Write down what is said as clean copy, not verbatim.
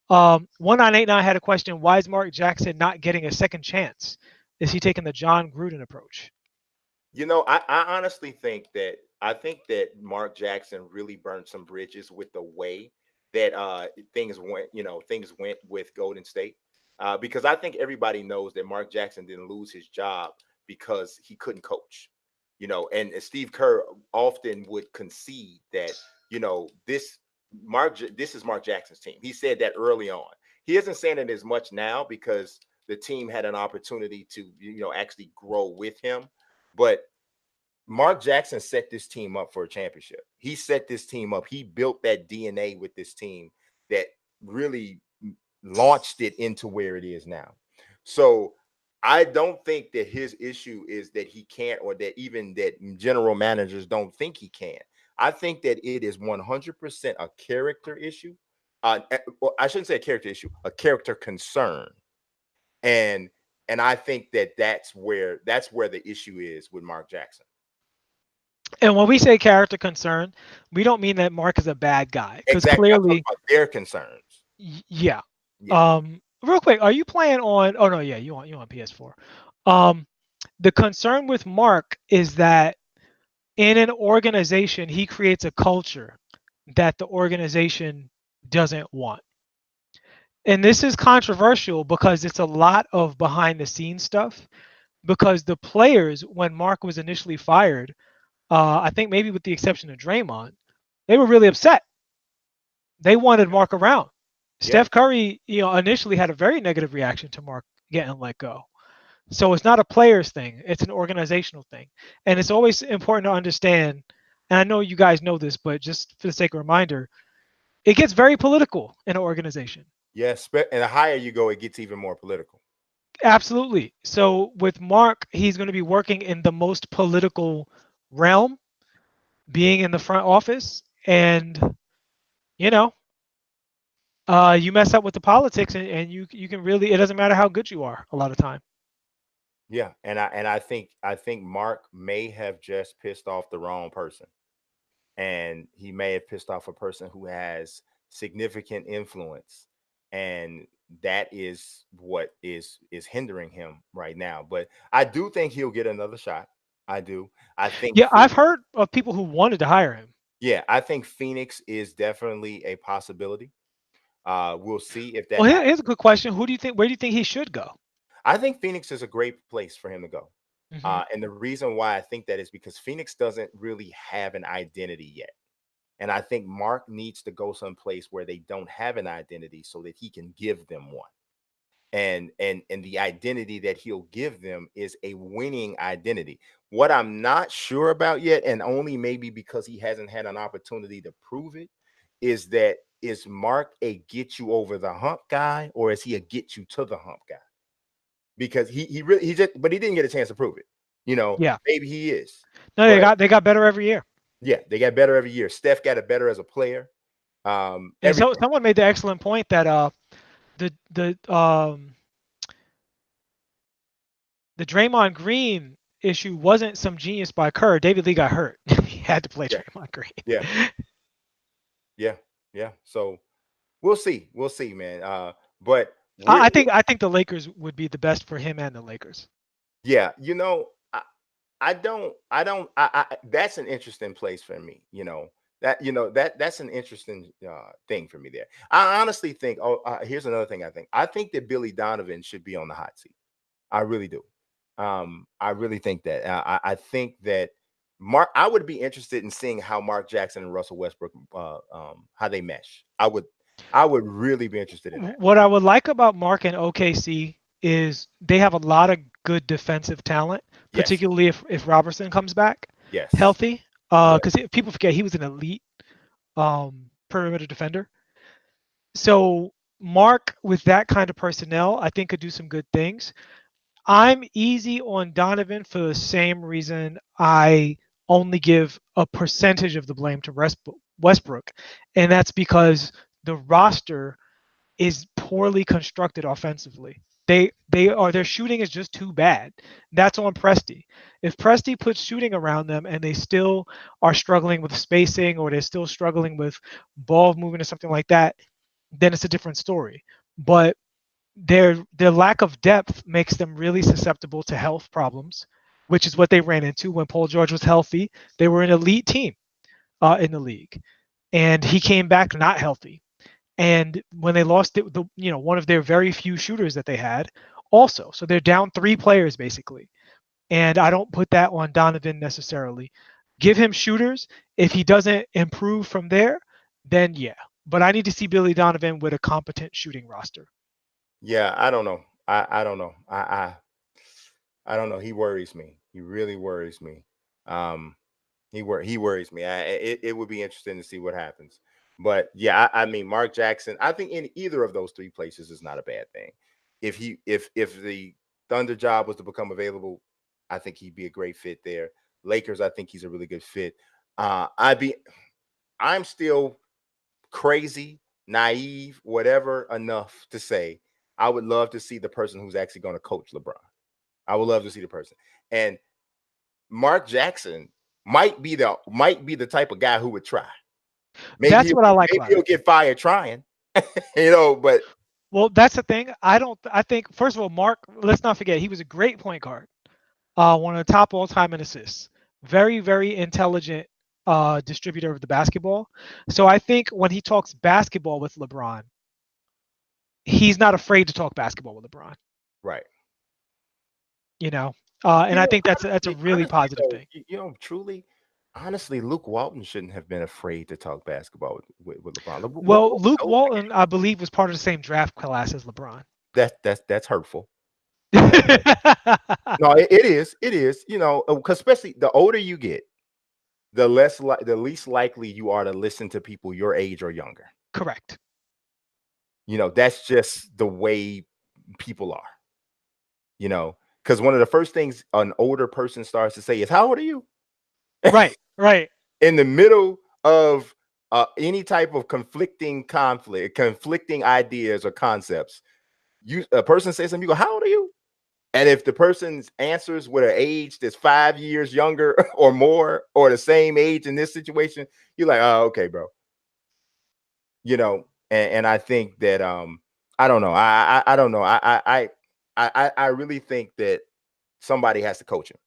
1989 had a question: why is Mark Jackson not getting a second chance? Is he taking the John Gruden approach? I honestly think that Mark Jackson really burned some bridges with the way that things went with Golden State. Because I think everybody knows that Mark Jackson didn't lose his job because he couldn't coach. And Steve Kerr often would concede that, this is Mark Jackson's team. He said that early on. He isn't saying it as much now because the team had an opportunity to, actually grow with him. But Mark Jackson set this team up for a championship. He set this team up. He built that DNA with this team that really launched it into where it is now. So I don't think that his issue is that he can't, or that even that general managers don't think he can. I think that it is 100% a character issue. Well, I shouldn't say a character issue, a character concern. And I think that that's where the issue is with Mark Jackson. And when we say character concern, we don't mean that Mark is a bad guy, because Exactly. I'm talking clearly, about their concerns. yeah. Yeah. Real quick, are you playing on? Oh no, yeah, you on PS4. Um, the concern with Mark is that in an organization, he creates a culture that the organization doesn't want. And this is controversial because it's a lot of behind the scenes stuff. Because the players, when Mark was initially fired, I think maybe with the exception of Draymond, they were really upset. They wanted Mark around. Yeah. Steph Curry, initially had a very negative reaction to Mark getting let go. So it's not a players thing; it's an organizational thing, and it's always important to understand. And I know you guys know this, but just for the sake of reminder, it gets very political in an organization. Yes. And the higher you go, it gets even more political. Absolutely. So with Mark, he's going to be working in the most political realm, being in the front office, and you know, you mess up with the politics, and you can really, it doesn't matter how good you are a lot of time. Yeah. And I think Mark may have just pissed off the wrong person. And he may have pissed off a person who has significant influence. And that is what is hindering him right now. But I do think he'll get another shot. I do. I think Yeah, I've heard of people who wanted to hire him. Yeah, I think Phoenix is definitely a possibility. We'll see if that Well, happens. here's a good question: who do you think? Where do you think he should go? I think Phoenix is a great place for him to go. Hmm. And the reason why I think that is because Phoenix doesn't really have an identity yet. And I think Mark needs to go someplace where they don't have an identity so that he can give them one. And the identity that he'll give them is a winning identity. What I'm not sure about yet, and only maybe because he hasn't had an opportunity to prove it, is Mark a get you over the hump guy, or is he a get you to the hump guy? Because he really he just but he didn't get a chance to prove it. Yeah, Maybe he is. no, they But got better every year. yeah, they got better every year. Steph got it better as a player. And so Everything. someone made the excellent point that the the Draymond Green issue wasn't some genius by Kerr. David Lee got hurt. He had to play Yeah, Draymond yeah, Green. yeah, yeah. So we'll see, man. But I think the Lakers would be the best for him and the Lakers. yeah, that's an interesting place for me. That's an interesting thing for me there. I honestly think. Oh, here's another thing. I think that Billy Donovan should be on the hot seat. I really do. I really think that. I think that Mark. I would be interested in seeing how Mark Jackson and Russell Westbrook, how they mesh. I would really be interested in that. What I would like about Mark and OKC is they have a lot of good defensive talent, Yes, particularly if Robertson comes back yes, healthy. yeah, Because people forget he was an elite perimeter defender. So Mark, with that kind of personnel, I think could do some good things. I'm easy on Donovan for the same reason I only give a percentage of the blame to Westbrook, and that's because the roster is poorly constructed offensively. Their shooting is just too bad. That's on Presti. If Presti puts shooting around them and they still are struggling with spacing, or they're still struggling with ball movement or something like that, then it's a different story. But their lack of depth makes them really susceptible to health problems, which is what they ran into when Paul George was healthy. They were an elite team in the league, and he came back not healthy. And when they lost one of their very few shooters that they had, also, so they're down 3 players basically. And I don't put that on Donovan necessarily. Give him shooters. If he doesn't improve from there, then yeah. But I need to see Billy Donovan with a competent shooting roster. Yeah, I don't know. I don't know. I don't know. He worries me. He really worries me. Um, he worries me. It would be interesting to see what happens. But yeah, I mean, Mark Jackson. I think in either of those 3 places is not a bad thing. If the Thunder job was to become available, I think he'd be a great fit there. Lakers, I think he's a really good fit. I'm still crazy, naive, whatever enough to say I would love to see the person who's actually going to coach LeBron. I would love to see the person. And Mark Jackson might be the type of guy who would try. Maybe That's he'll, what I like maybe about he'll it. get fired trying, but Well, that's the thing. I don't. I think first of all, Mark. Let's not forget he was a great point guard. One of the top all-time in assists. Very, very intelligent distributor of the basketball. So I think when he talks basketball with LeBron, he's not afraid to talk basketball with LeBron. right. You know, and You I know, think that's a really honestly positive though, thing. truly, honestly, Luke Walton shouldn't have been afraid to talk basketball with LeBron. Luke Well, Walton Luke knows the Walton, game. I believe, was part of the same draft class as LeBron. That's hurtful. That's hurtful. No, it is. It is. 'Cause especially the older you get, the least likely you are to listen to people your age or younger. Correct. That's just the way people are. Because one of the first things an older person starts to say is, "How old are you?" Right. Right. In the middle of any type of conflicting ideas or concepts, a person says something, you go, "How old are you?" And if the person's answers with an age that's 5 years younger or more, or the same age in this situation, you're like, "Oh, okay, bro." And I think that I don't know. I don't know. I really think that somebody has to coach him.